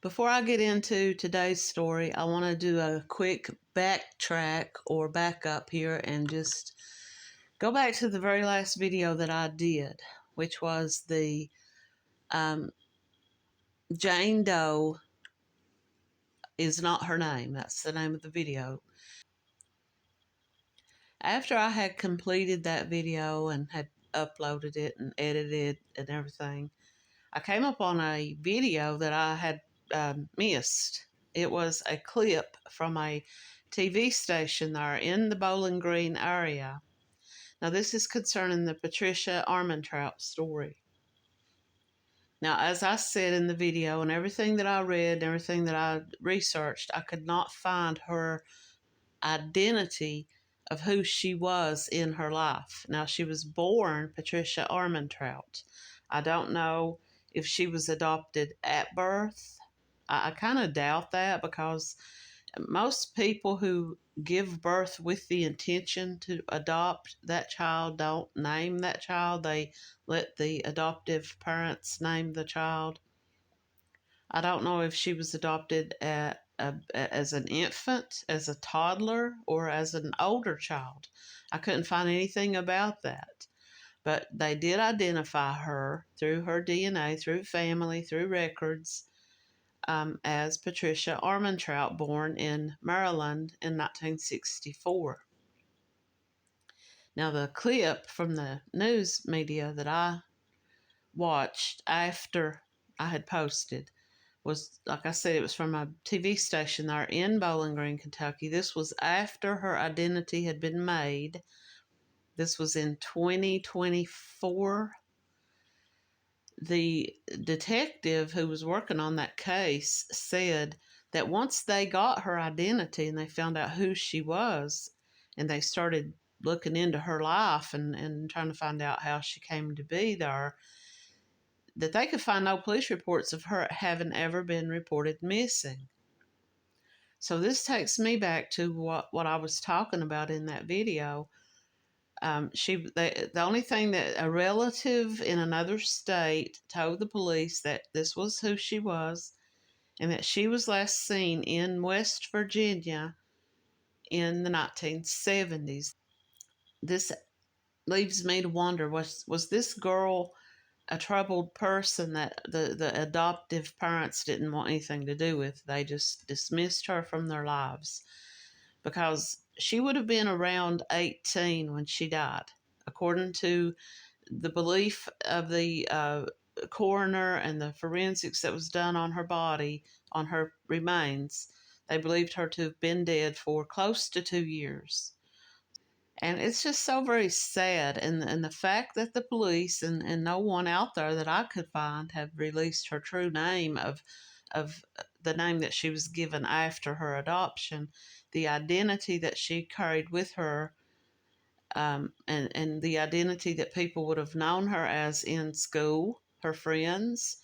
Before I get into today's story, I want to do a quick backtrack or back up here and just go back to the very last video that I did, which was the Jane Doe is not her name. That's the name of the video. After I had completed that video and had uploaded it and edited and everything, I came up on a video that I had missed. It was a clip from a TV station there in the Bowling Green area. Now, this is concerning the Patricia Armentrout story. Now, as I said in the video, and everything that I read and everything that I researched, I could not find her identity of who she was in her life. Now, she was born Patricia Armentrout. I don't know if she was adopted at birth. I kind of doubt that, because most people who give birth with the intention to adopt that child don't name that child. They let the adoptive parents name the child. I don't know if she was adopted as an infant, as a toddler, or as an older child. I couldn't find anything about that. But they did identify her through her DNA, through family, through records, as Patricia Armentrout, born in Maryland in 1964. Now, the clip from the news media that I watched after I had posted was, like I said, it was from a TV station there in Bowling Green, Kentucky. This was after her identity had been made. This was in 2024. The detective who was working on that case said that once they got her identity and they found out who she was, and they started looking into her life and trying to find out how she came to be there, that they could find no police reports of her having ever been reported missing. So this takes me back to what I was talking about in that video. The only thing that a relative in another state told the police that this was who she was, and that she was last seen in West Virginia in the 1970s. This leaves me to wonder, was this girl a troubled person that the adoptive parents didn't want anything to do with? They just dismissed her from their lives, because she would have been around 18 when she died. According to the belief of the coroner and the forensics that was done on her body, on her remains, they believed her to have been dead for close to 2 years. And it's just so very sad. And the fact that the police and no one out there that I could find have released her true name of the name that she was given after her adoption, the identity that she carried with her, and the identity that people would have known her as in school, her friends,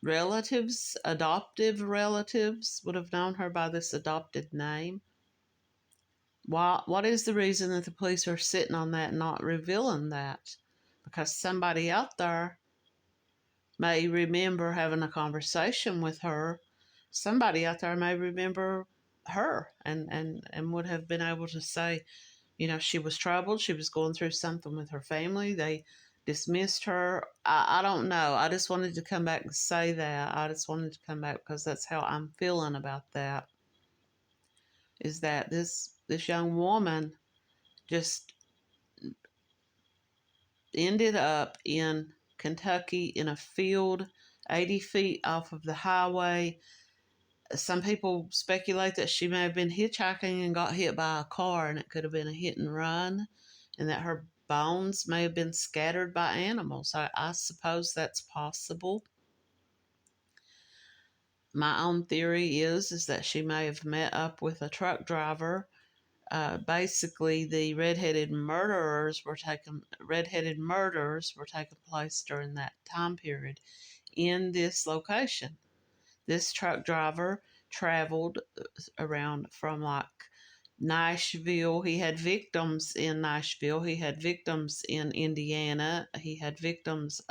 relatives, adoptive relatives would have known her by this adopted name. What is the reason that the police are sitting on that and not revealing that? Because somebody out there may remember having a conversation with her. Somebody out there may remember her and would have been able to say, she was troubled. She was going through something with her family. They dismissed her. I don't know. I just wanted to come back and say that. I just wanted to come back because that's how I'm feeling about that. Is that this young woman just ended up in Kentucky in a field 80 feet off of the highway. Some people speculate that she may have been hitchhiking and got hit by a car, and it could have been a hit and run, and that her bones may have been scattered by animals. I suppose that's possible. My own theory is that she may have met up with a truck driver. Basically, the redheaded murders were taking place during that time period in this location. This truck driver traveled around from like Nashville. He had victims in Nashville. He had victims in Indiana. He had victims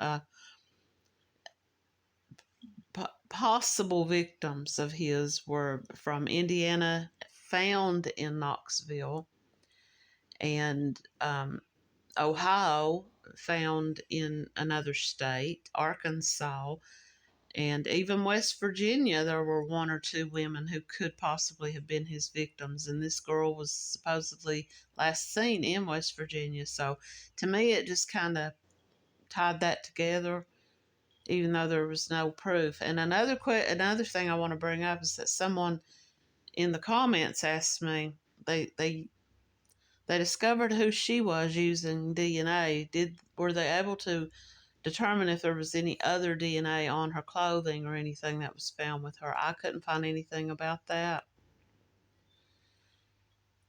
possible victims of his were from Indiana, found in Knoxville, and Ohio, found in another state, Arkansas, and even West Virginia. There were one or two women who could possibly have been his victims, and this girl was supposedly last seen in West Virginia. So to me, it just kind of tied that together, even though there was no proof. And another thing I want to bring up is that someone in the comments asked me, they discovered who she was using DNA. Were they able to determine if there was any other DNA on her clothing or anything that was found with her? I couldn't find anything about that.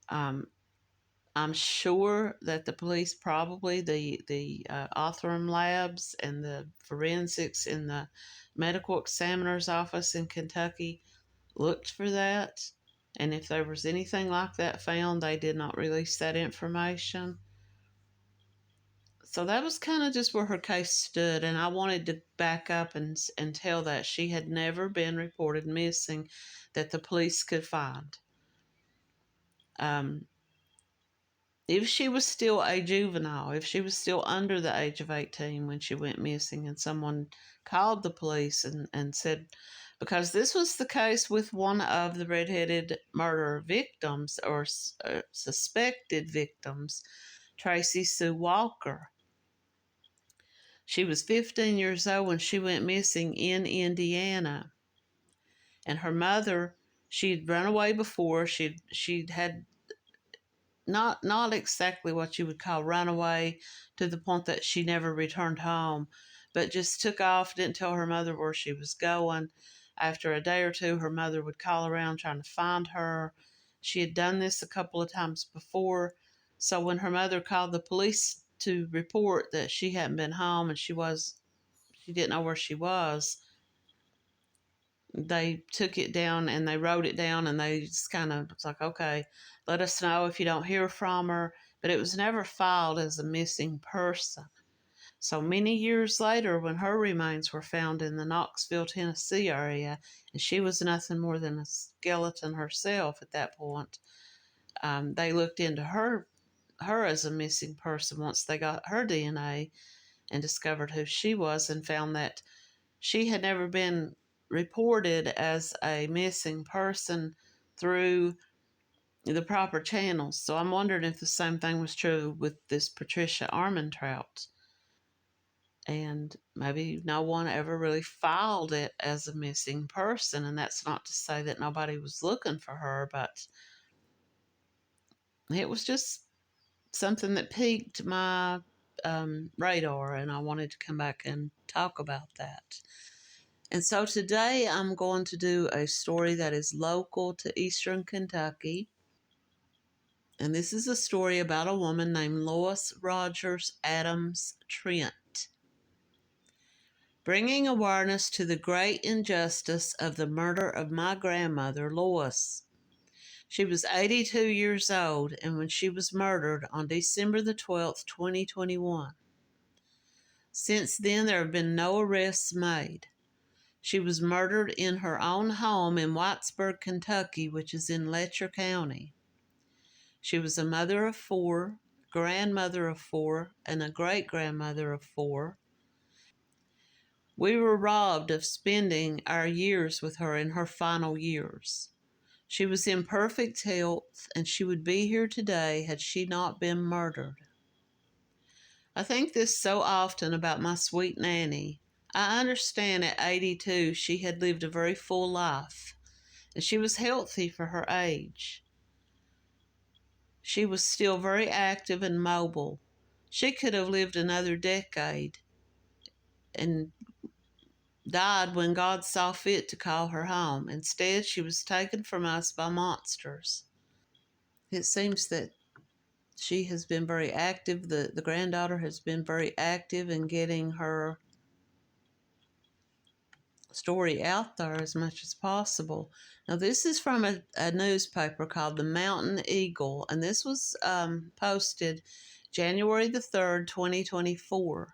I'm sure that the police, probably the Othram labs and the forensics in the medical examiner's office in Kentucky, looked for that. And if there was anything like that found, they did not release that information. So that was kind of just where her case stood, and I wanted to back up and tell that she had never been reported missing that the police could find. If she was still a juvenile, if she was still under the age of 18 when she went missing, and someone called the police and said, because this was the case with one of the redheaded murder victims, or suspected victims, Tracy Sue Walker. She was 15 years old when she went missing in Indiana. And her mother, she'd run away before. She'd had not exactly what you would call runaway, to the point that she never returned home, but just took off, didn't tell her mother where she was going. After a day or two, her mother would call around trying to find her. She had done this a couple of times before. So when her mother called the police to report that she hadn't been home and she didn't know where she was, they took it down and they wrote it down, and they just kind of was like, okay, let us know if you don't hear from her. But it was never filed as a missing person. So many years later, when her remains were found in the Knoxville, Tennessee area, and she was nothing more than a skeleton herself at that point, they looked into her as a missing person once they got her DNA and discovered who she was, and found that she had never been reported as a missing person through the proper channels. So I'm wondering if the same thing was true with this Patricia Armentrout. And maybe no one ever really filed it as a missing person. And that's not to say that nobody was looking for her, but it was just something that piqued my radar, and I wanted to come back and talk about that. And so today I'm going to do a story that is local to Eastern Kentucky. And this is a story about a woman named Lois Rogers Trent, bringing awareness to the great injustice of the murder of my grandmother, Lois. She was 82 years old, and when she was murdered on December the 12th, 2021. Since then, there have been no arrests made. She was murdered in her own home in Whitesburg, Kentucky, which is in Letcher County. She was a mother of 4, grandmother of 4, and a great-grandmother of 4. We were robbed of spending our years with her in her final years. She was in perfect health, and she would be here today had she not been murdered. I think this so often about my sweet Nanny. I understand at 82 she had lived a very full life, and she was healthy for her age. She was still very active and mobile. She could have lived another decade and died when God saw fit to call her home. Instead, she was taken from us by monsters. It seems that she has been very active. The granddaughter has been very active in getting her story out there as much as possible. Now, this is from a newspaper called the Mountain Eagle, and this was posted January the 3rd, 2024.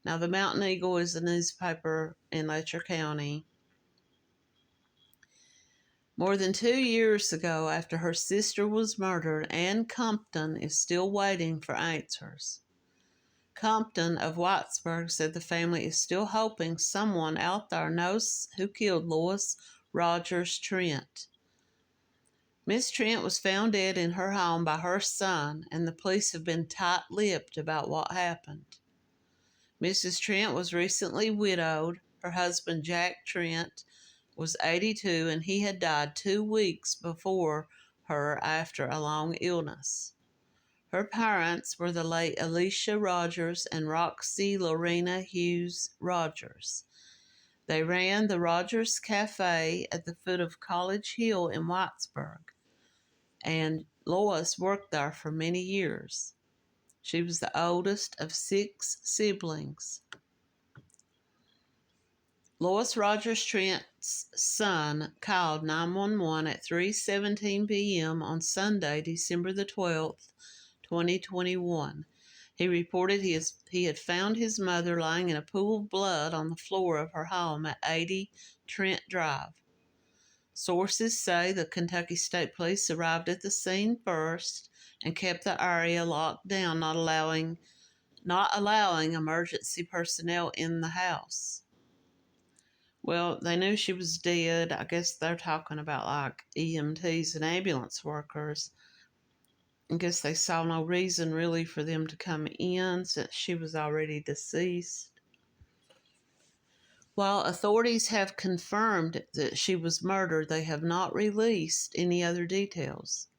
Now, the Mountain Eagle is a newspaper in Letcher County, More than 2 years ago, after her sister was murdered, Ann Compton is still waiting for answers. Compton of Whitesburg said the family is still hoping someone out there knows who killed Lois Rogers Trent. Miss Trent was found dead in her home by her son, and the police have been tight-lipped about what happened. Mrs. Trent was recently widowed. Her husband, Jack Trent, was 82, and he had died 2 weeks before her after a long illness. Her parents were the late Alicia Rogers and Roxy Lorena Hughes Rogers. They ran the Rogers Cafe at the foot of College Hill in Whitesburg, and Lois worked there for many years. She was the oldest of 6 siblings. Lois Rogers Trent's son called 911 at 3:17 p.m. on Sunday, December the 12th, 2021. He reported he had found his mother lying in a pool of blood on the floor of her home at 80 Trent Drive. Sources say the Kentucky State Police arrived at the scene first and kept the area locked down, not allowing emergency personnel in the house. Well, they knew she was dead. I guess they're talking about like EMTs and ambulance workers. I guess they saw no reason really for them to come in since she was already deceased. While authorities have confirmed that she was murdered, they have not released any other details.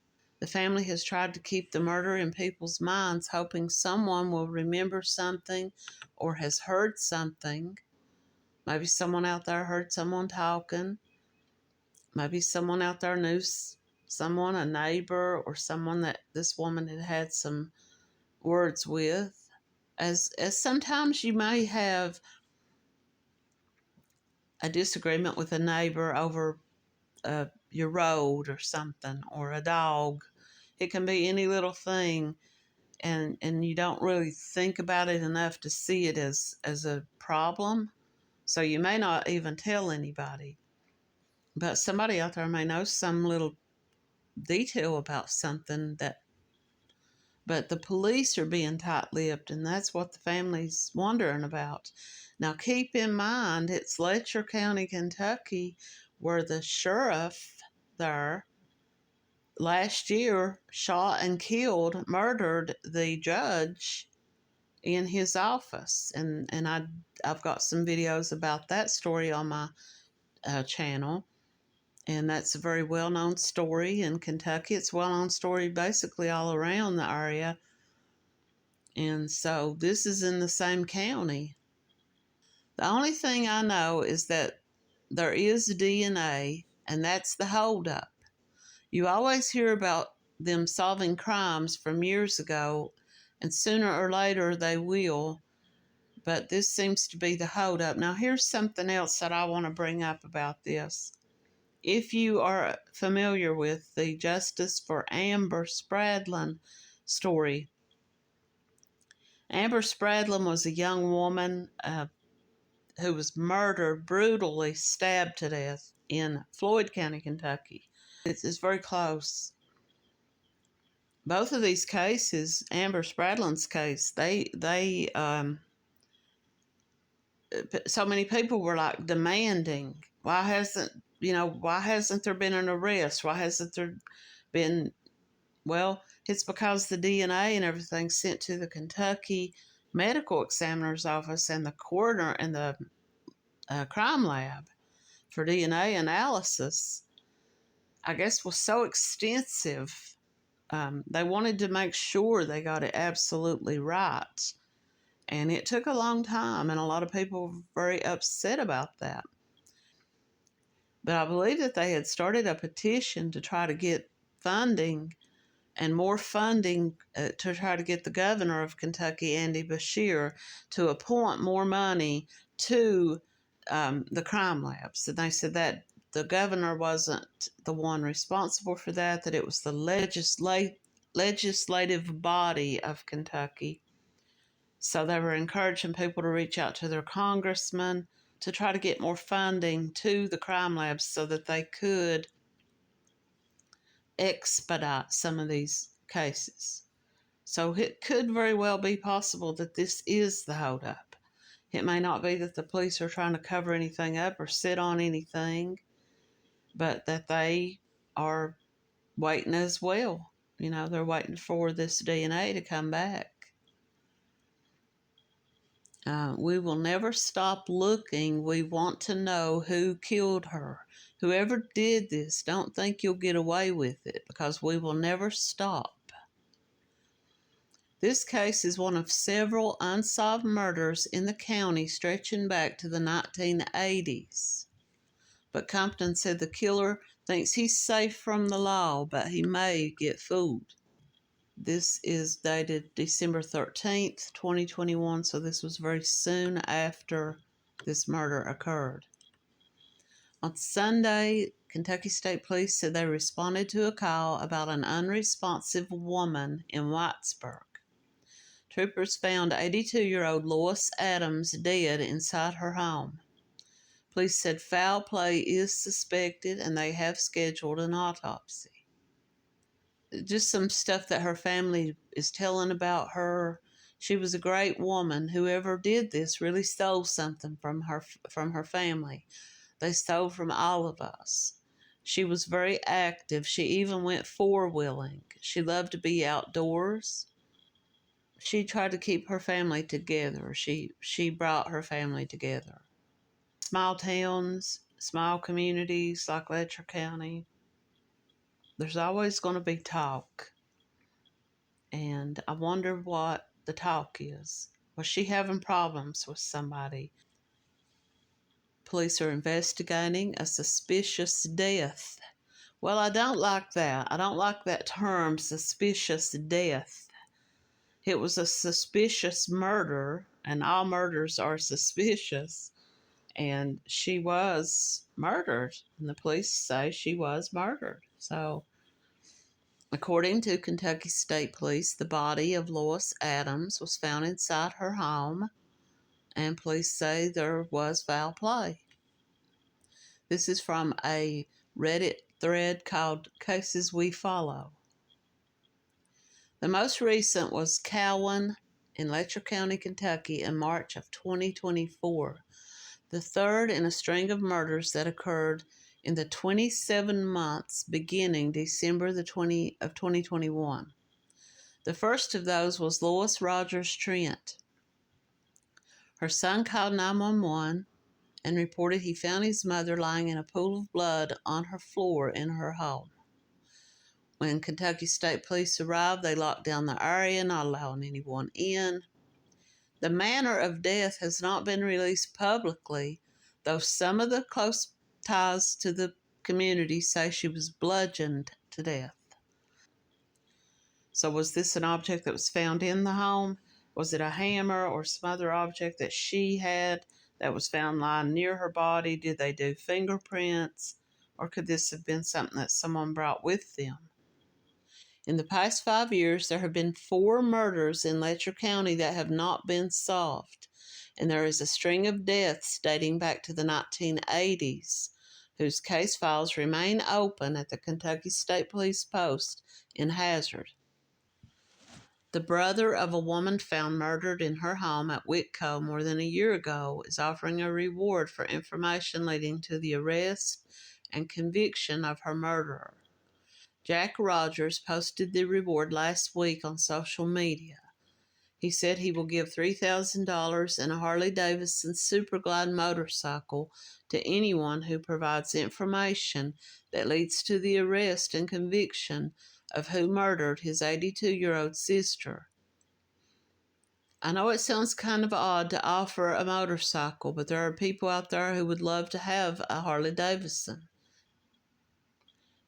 The family has tried to keep the murder in people's minds, hoping someone will remember something or has heard something. Maybe someone out there heard someone talking. Maybe someone out there knew someone, a neighbor, or someone that this woman had had some words with. As sometimes you may have a disagreement with a neighbor over your road or something, or a dog. It can be any little thing, and you don't really think about it enough to see it as a problem. So you may not even tell anybody. But somebody out there may know some little detail about something but the police are being tight-lipped, and that's what the family's wondering about. Now, keep in mind, it's Letcher County, Kentucky, where the sheriff there last year shot and murdered the judge in his office. And I've got some videos about that story on my channel. And that's a very well-known story in Kentucky. It's a well-known story basically all around the area. And so this is in the same county. The only thing I know is that there is DNA, and that's the holdup. You always hear about them solving crimes from years ago, and sooner or later they will. But this seems to be the holdup. Now, here's something else that I want to bring up about this. If you are familiar with the Justice for Amber Spradlin story, Amber Spradlin was a young woman who was murdered, brutally stabbed to death in Floyd County, Kentucky. It's very close. Both of these cases, Amber Spradlin's case, so many people were like demanding, why hasn't there been an arrest? Why hasn't there been? Well, it's because the DNA and everything sent to the Kentucky medical examiner's office and the coroner and the crime lab for DNA analysis, I guess, was so extensive. They wanted to make sure they got it absolutely right. And it took a long time, and a lot of people were very upset about that. But I believe that they had started a petition to try to get funding and more funding to try to get the governor of Kentucky, Andy Beshear, to appoint more money to the crime labs. And they said that the governor wasn't the one responsible for that it was the legislative body of Kentucky. So they were encouraging people to reach out to their congressman to try to get more funding to the crime labs so that they could expedite some of these cases. So it could very well be possible that this is the holdup. It may not be that the police are trying to cover anything up or sit on anything, but that they are waiting as well. You know, they're waiting for this DNA to come back. We will never stop looking. We want to know who killed her. Whoever did this, don't think you'll get away with it, because we will never stop. This case is one of several unsolved murders in the county stretching back to the 1980s. But Compton said the killer thinks he's safe from the law, but he may get fooled. This is dated December 13th, 2021, so this was very soon after this murder occurred. On Sunday, Kentucky State Police said they responded to a call about an unresponsive woman in Whitesburg. Troopers found 82-year-old Lois Adams dead inside her home. Police said foul play is suspected and they have scheduled an autopsy. Just some stuff that her family is telling about her. She was a great woman. Whoever did this really stole something from her family. They stole from all of us. She was very active. She even went four-wheeling. She loved to be outdoors. She tried to keep her family together. She brought her family together. Small towns, small communities like Letcher County, there's always going to be talk. And I wonder what the talk is. Was she having problems with somebody? Police are investigating a suspicious death. Well, I don't like that. I don't like that term, suspicious death. It was a suspicious murder, and all murders are suspicious. And she was murdered, and the police say she was murdered. So, according to Kentucky State Police, the body of Lois Adams was found inside her home, and police say there was foul play. This is from a Reddit thread called Cases We Follow. The most recent was Cowan in Letcher County, Kentucky in March of 2024, the third in a string of murders that occurred in the 27 months beginning December of 2021. The first of those was Lois Rogers Trent. Her son called 911 and reported he found his mother lying in a pool of blood on her floor in her home. When Kentucky State Police arrived, they locked down the area, not allowing anyone in. The manner of death has not been released publicly, though some of the close ties to the community say she was bludgeoned to death. So was this an object that was found in the home? Was it a hammer or some other object that she had that was found lying near her body? Did they do fingerprints? Or could this have been something that someone brought with them? In the past 5 years, there have been 4 murders in Letcher County that have not been solved, and there is a string of deaths dating back to the 1980s, whose case files remain open at the Kentucky State Police Post in Hazard. The brother of a woman found murdered in her home at Whitco more than a year ago is offering a reward for information leading to the arrest and conviction of her murderer. Jack Rogers posted the reward last week on social media. He said he will give $3,000 and a Harley-Davidson Superglide motorcycle to anyone who provides information that leads to the arrest and conviction of who murdered his 82-year-old sister. I know it sounds kind of odd to offer a motorcycle, but there are people out there who would love to have a Harley-Davidson.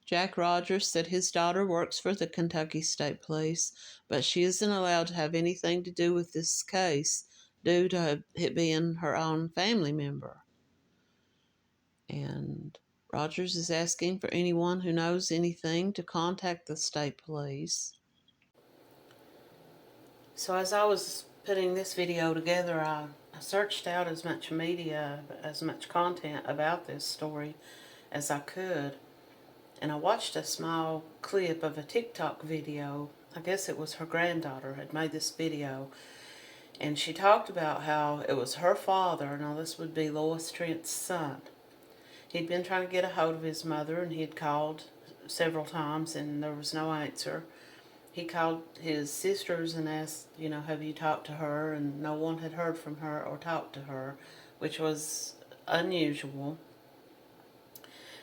Jack Rogers said his daughter works for the Kentucky State Police, but she isn't allowed to have anything to do with this case due to it being her own family member. And Rogers is asking for anyone who knows anything to contact the state police. So as I was putting this video together, I searched out as much media, as much content about this story as I could. And I watched a small clip of a TikTok video. I guess it was her granddaughter had made this video. And she talked about how it was her father. Now this would be Lois Trent's son. He'd been trying to get a hold of his mother, and he'd called several times and there was no answer. He called his sisters and asked, have you talked to her? And no one had heard from her or talked to her, which was unusual.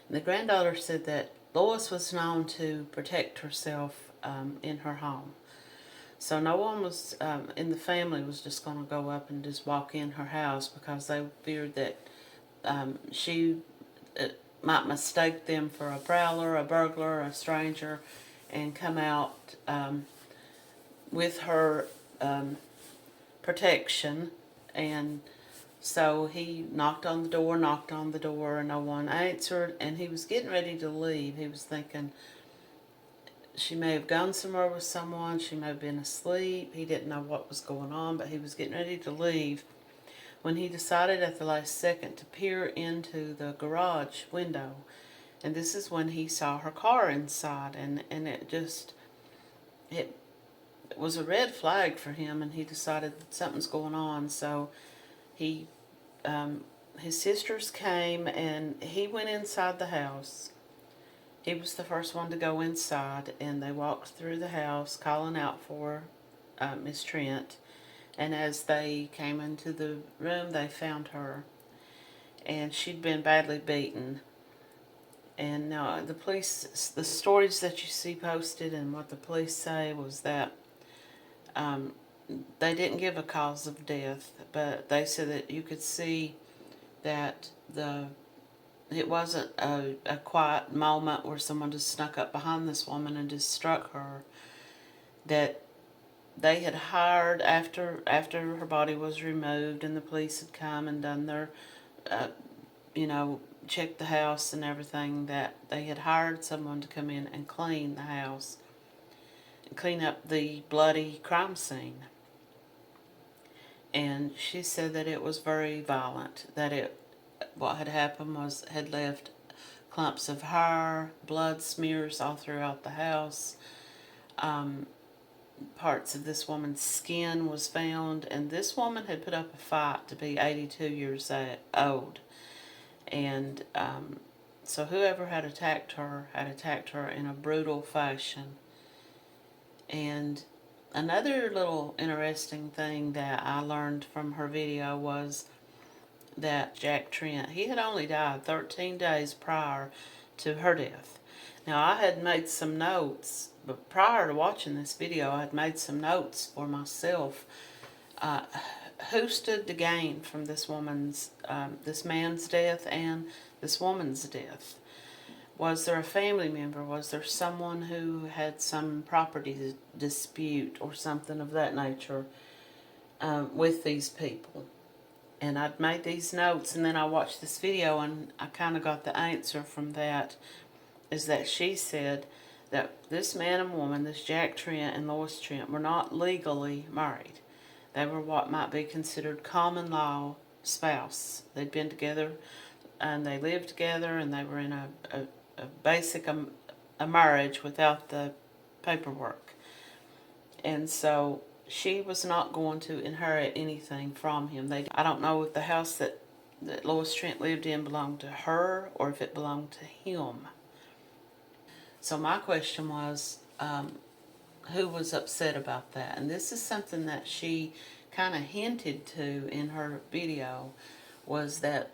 And the granddaughter said that Lois was known to protect herself in her home. So no one was in the family was just going to go up and just walk in her house because they feared that she might mistake them for a prowler, a burglar, a stranger, and come out with her protection. And so he knocked on the door, and no one answered, and he was getting ready to leave. He was thinking she may have gone somewhere with someone, she may have been asleep, he didn't know what was going on, but he was getting ready to leave when he decided at the last second to peer into the garage window. And this is when he saw her car inside, and it was a red flag for him, and he decided that something's going on. So he his sisters came, and he went inside the house. He was the first one to go inside, and they walked through the house calling out for Miss Trent. And as they came into the room, they found her, and she'd been badly beaten. And the stories that you see posted and what the police say was that they didn't give a cause of death, but they said that you could see that it wasn't a quiet moment where someone just snuck up behind this woman and just struck her. That they had hired, after her body was removed and the police had come and done their, checked the house and everything, that they had hired someone to come in and clean the house and clean up the bloody crime scene. And she said that it was very violent, that what had happened had left clumps of hair, blood smears all throughout the house. Parts of this woman's skin was found, and this woman had put up a fight to be 82 years old. And so whoever had attacked her in a brutal fashion. And another little interesting thing that I learned from her video was that Jack Trent, he had only died 13 days prior to her death. Now, I had made some notes, but prior to watching this video, I had made some notes for myself. Who stood to gain from this man's death and this woman's death? Was there a family member? Was there someone who had some property dispute or something of that nature with these people? And I'd made these notes, and then I watched this video, and I kind of got the answer from that, is that she said that this man and woman, this Jack Trent and Lois Trent, were not legally married. They were what might be considered common law spouse. They'd been together, and they lived together, and they were in a basic marriage without the paperwork. And so she was not going to inherit anything from him. I don't know if the house that Lois Trent lived in belonged to her or if it belonged to him. So my question was, who was upset about that? And this is something that she kind of hinted to in her video, was that,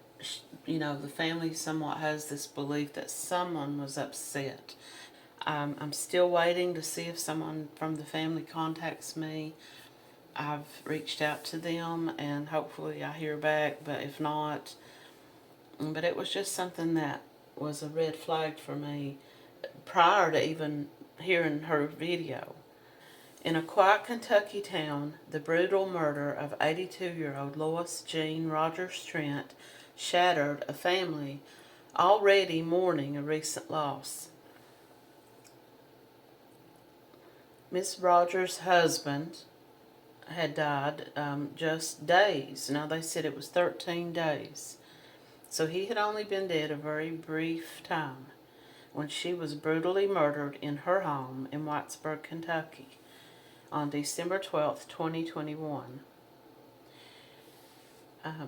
the family somewhat has this belief that someone was upset. I'm still waiting to see if someone from the family contacts me. I've reached out to them, and hopefully I hear back, but if not, but it was just something that was a red flag for me prior to even hearing her video. In a quiet Kentucky town, the brutal murder of 82-year-old Lois Jean Rogers Trent shattered a family already mourning a recent loss. Miss Rogers' husband had died just days. Now they said it was 13 days. So he had only been dead a very brief time when she was brutally murdered in her home in Whitesburg, Kentucky on December 12th, 2021.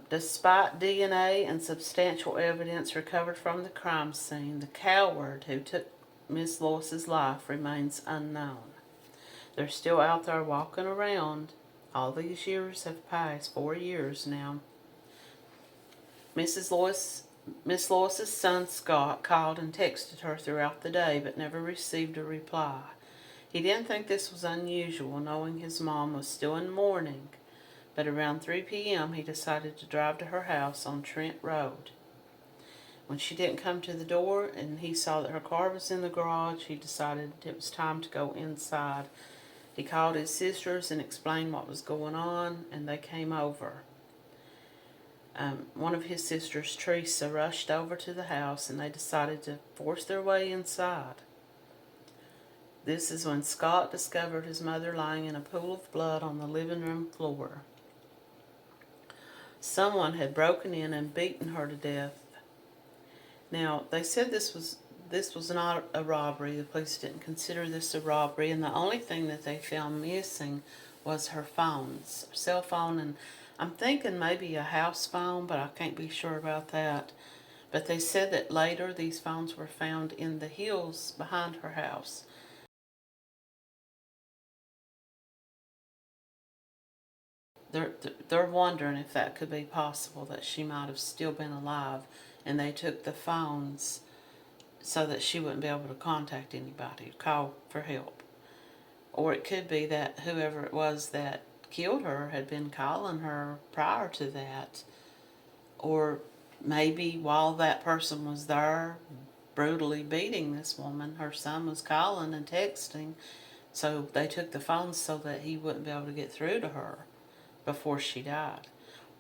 Despite DNA and substantial evidence recovered from the crime scene, the coward who took Miss Lois's life remains unknown. They're still out there walking around. All these years have passed, 4 years now. Miss Lois's son Scott called and texted her throughout the day, but never received a reply. He didn't think this was unusual, knowing his mom was still in mourning, but around 3 p.m. he decided to drive to her house on Trent Road. When she didn't come to the door and he saw that her car was in the garage, he decided it was time to go inside. He called his sisters and explained what was going on, and they came over. One of his sisters, Teresa, rushed over to the house, and they decided to force their way inside. This is when Scott discovered his mother lying in a pool of blood on the living room floor. Someone had broken in and beaten her to death. Now, they said this was not a robbery. The police didn't consider this a robbery, and the only thing that they found missing was her cell phone, and I'm thinking maybe a house phone, but I can't be sure about that. But they said that later these phones were found in the hills behind her house. They're wondering if that could be possible, that she might have still been alive, and they took the phones so that she wouldn't be able to contact anybody, call for help. Or it could be that whoever it was that killed her had been calling her prior to that. Or maybe while that person was there brutally beating this woman, her son was calling and texting, so they took the phones so that he wouldn't be able to get through to her before she died.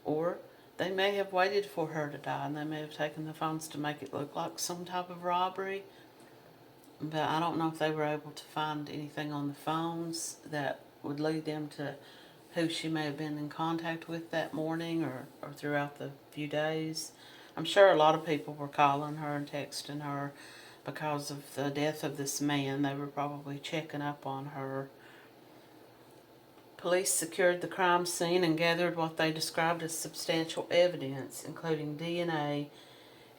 Or they may have waited for her to die, and they may have taken the phones to make it look like some type of robbery. But I don't know if they were able to find anything on the phones that would lead them to who she may have been in contact with that morning or throughout the few days. I'm sure a lot of people were calling her and texting her because of the death of this man. They were probably checking up on her. Police secured the crime scene and gathered what they described as substantial evidence, including DNA,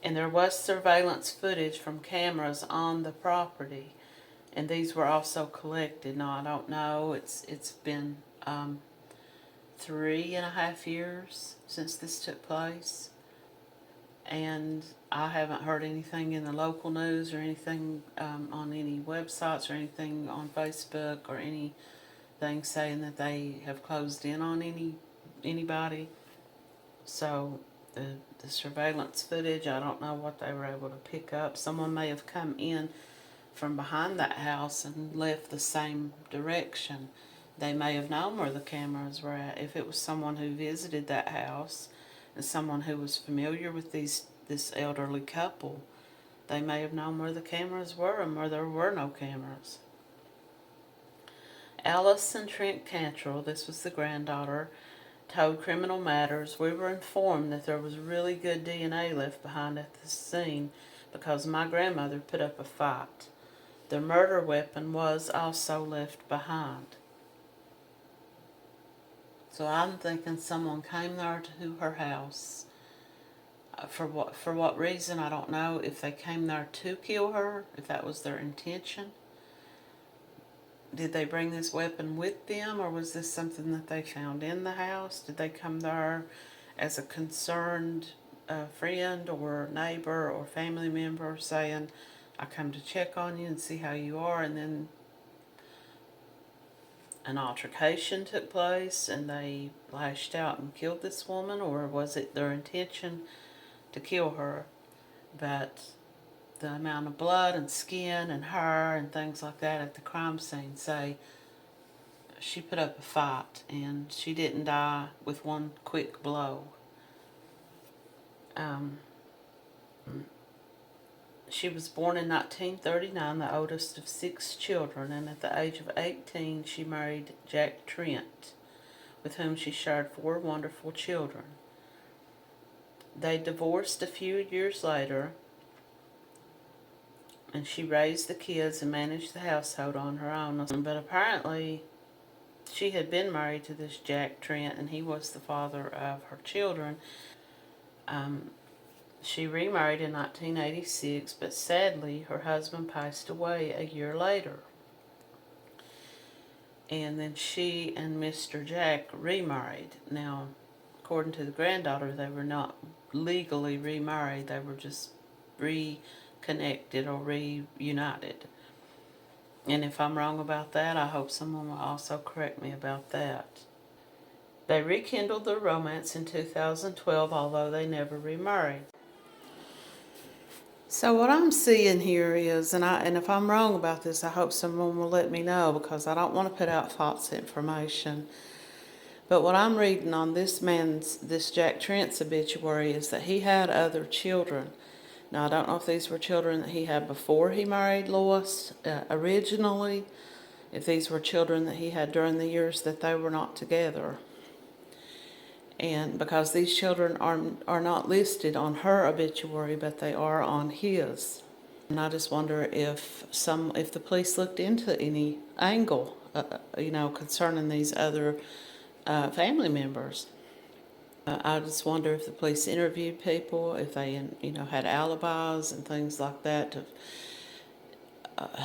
and there was surveillance footage from cameras on the property, and these were also collected. Now, I don't know, it's been 3.5 years since this took place, and I haven't heard anything in the local news or anything on any websites or anything on Facebook or anything saying that they have closed in on anybody. So the surveillance footage, I don't know what they were able to pick up. Someone may have come in from behind that house and left the same direction. They may have known where the cameras were at. If it was someone who visited that house and someone who was familiar with this elderly couple, they may have known where the cameras were and where there were no cameras. Alice and Trent Cantrell, this was the granddaughter, told Criminal Matters, "We were informed that there was really good DNA left behind at the scene because my grandmother put up a fight. The murder weapon was also left behind." So I'm thinking someone came there to her house. For what reason, I don't know. If they came there to kill her, if that was their intention. Did they bring this weapon with them, or was this something that they found in the house? Did they come there as a concerned friend or neighbor or family member saying, "I come to check on you and see how you are," and then an altercation took place and they lashed out and killed this woman? Or was it their intention to kill her? But the amount of blood and skin and hair and things like that at the crime scene say she put up a fight and she didn't die with one quick blow. She was born in 1939, the oldest of 6 children, and at the age of 18 she married Jack Trent, with whom she shared 4 wonderful children. They divorced a few years later. and she raised the kids and managed the household on her own. But apparently, she had been married to this Jack Trent, and he was the father of her children. She remarried in 1986, but sadly, her husband passed away a year later. And then she and Mr. Jack remarried. Now, according to the granddaughter, they were not legally remarried. They were just reconnected or reunited. And if I'm wrong about that, I hope someone will also correct me about that. They rekindled their romance in 2012, although they never remarried. So what I'm seeing here is, and if I'm wrong about this, I hope someone will let me know, because I don't want to put out false information. But what I'm reading on this Jack Trent's obituary is that he had other children. Now, I don't know if these were children that he had before he married Lois originally, if these were children that he had during the years that they were not together. And because these children are not listed on her obituary, but they are on his. And I just wonder if the police looked into any angle, concerning these other family members. I just wonder if the police interviewed people, if they, had alibis and things like that.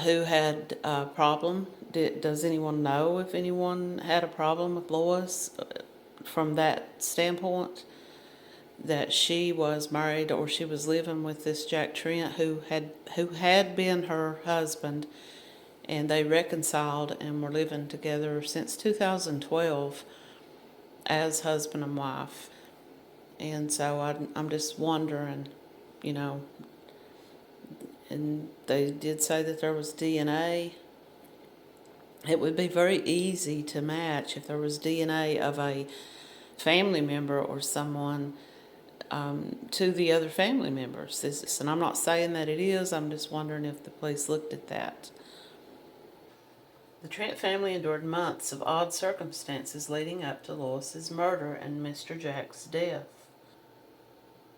Who had a problem? Does anyone know if anyone had a problem with Lois? From that standpoint, that she was married or she was living with this Jack Trent who had been her husband, and they reconciled and were living together since 2012 as husband and wife. And so I'm just wondering, and they did say that there was DNA. It would be very easy to match if there was DNA of a family member or someone to the other family members. And I'm not saying that it is, I'm just wondering if the police looked at that. The Trent family endured months of odd circumstances leading up to Lois's murder and Mr. Jack's death.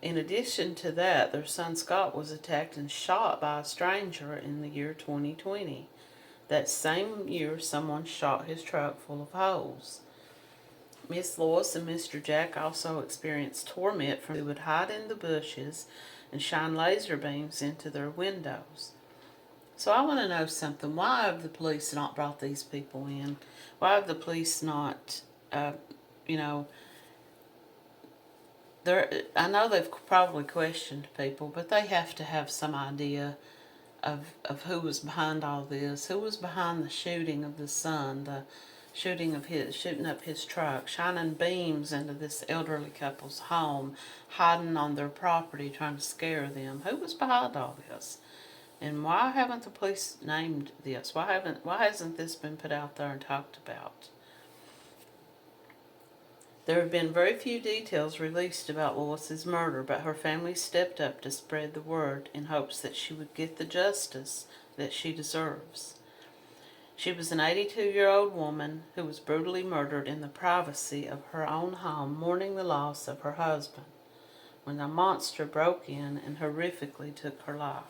In addition to that, their son Scott was attacked and shot by a stranger in the year 2020. That same year, someone shot his truck full of holes. Miss Lois and Mr. Jack also experienced torment from who would hide in the bushes and shine laser beams into their windows. So I want to know something. Why have the police not brought these people in? Why have the police not, I know they've probably questioned people, but they have to have some idea of who was behind all this, who was behind the shooting of the son, the shooting up his truck, shining beams into this elderly couple's home, hiding on their property, trying to scare them. Who was behind all this? And why haven't the police named this? Why hasn't this been put out there and talked about? There have been very few details released about Lois's murder, but her family stepped up to spread the word in hopes that she would get the justice that she deserves. She was an 82-year-old woman who was brutally murdered in the privacy of her own home, mourning the loss of her husband, when a monster broke in and horrifically took her life.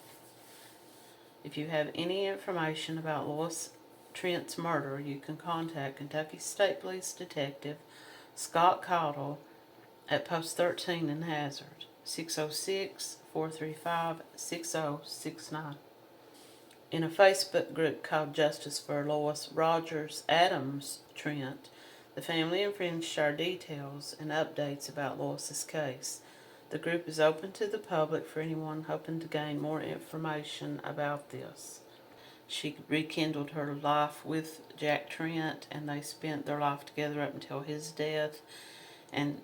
If you have any information about Lois Trent's murder, you can contact Kentucky State Police Detective Scott Caudill at Post 13 in Hazard, 606-435-6069. In a Facebook group called Justice for Lois Rogers Trent, the family and friends share details and updates about Lois's case. The group is open to the public for anyone hoping to gain more information about this. She rekindled her life with Jack Trent, and they spent their life together up until his death. And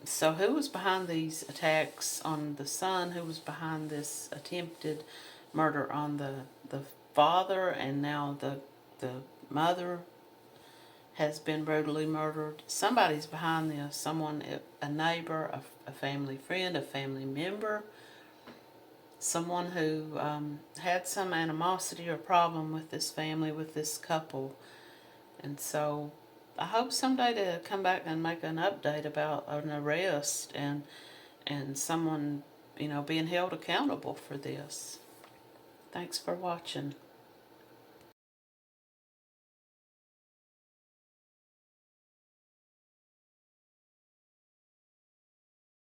so who was behind these attacks on the son? Who was behind this attempted murder on the father? And now the mother has been brutally murdered. Somebody's behind this. Someone, a neighbor, a family friend, a family member. Someone who had some animosity or problem with this family, with this couple. And so I hope someday to come back and make an update about an arrest and someone being held accountable for this. Thanks for watching.